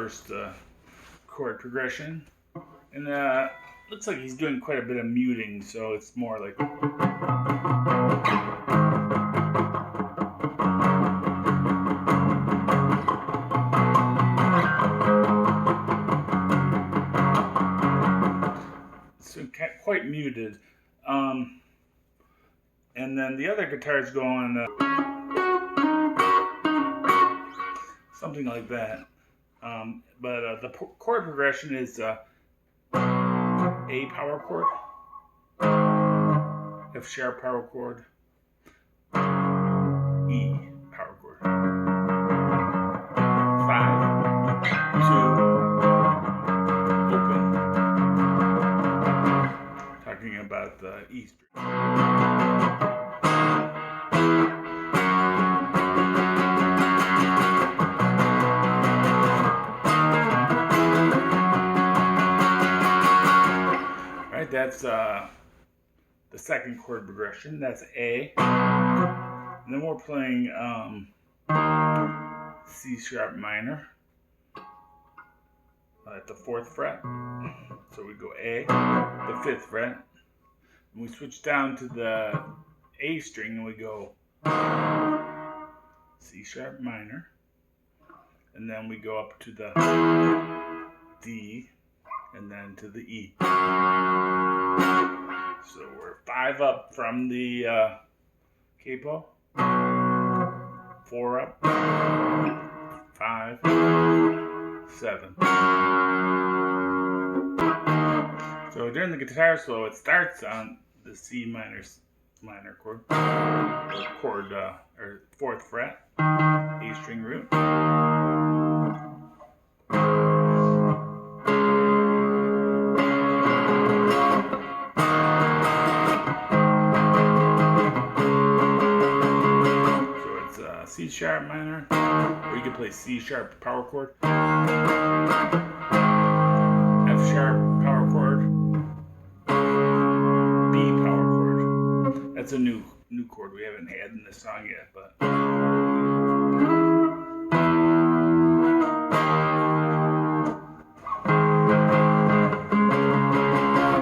first chord progression. And looks like he's doing quite a bit of muting, so it's more like... So quite muted. And then the other guitars go on something like that. But the chord progression is A power chord, F sharp power chord, E power chord, 5, 2, open, talking about the E string. Right, that's the second chord progression. That's A. And then we're playing C sharp minor at the 4th fret. So we go A, the 5th fret. And we switch down to the A string and we go C sharp minor. And then we go up to the D and then to the E. So we're 5 up from the capo, 4 up, 5, 7. So during the guitar solo, it starts on the C minor chord, or 4th fret, A string root. C sharp minor, or you can play C sharp power chord, F sharp power chord, B power chord. That's a new chord we haven't had in this song yet, but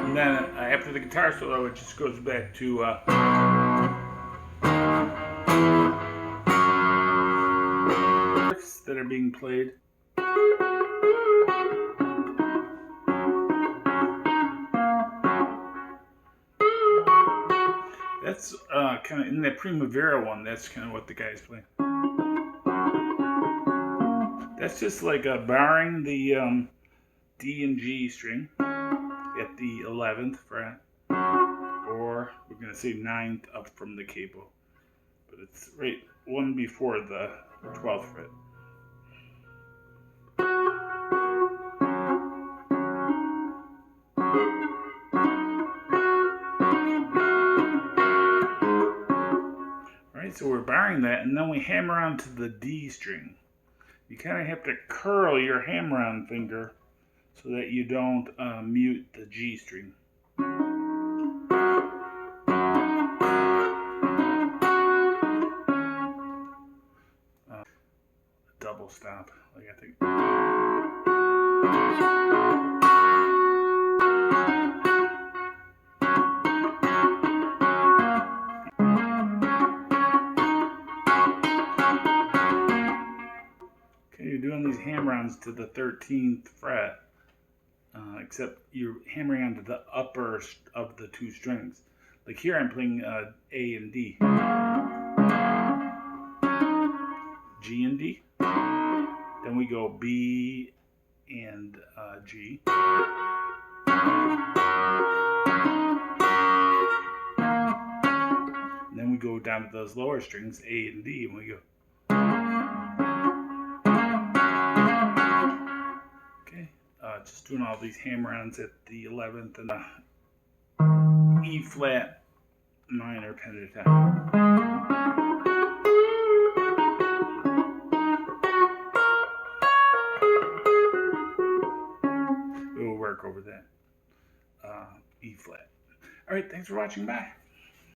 and then after the guitar solo, it just goes back to that are being played. That's kind of in that Primavera one. That's kind of what the guy's playing. That's just like barring the D and G string at the 11th fret, or we're gonna say 9th up from the capo, but it's right one before the 12th fret. So we're barring that, and then we hammer on to the D string. You kind of have to curl your hammer-on finger so that you don't mute the G string. Double stop, like I think. You're doing these hammer-ons to the 13th fret, except you're hammering onto the upper of the 2 strings. Like here I'm playing A and D, G and D, then we go B and G, and then we go down to those lower strings, A and D, and we go. Just doing all these hammer-ons at the 11th and the E flat minor pentatonic. We'll work over that E flat. All right, thanks for watching. Bye.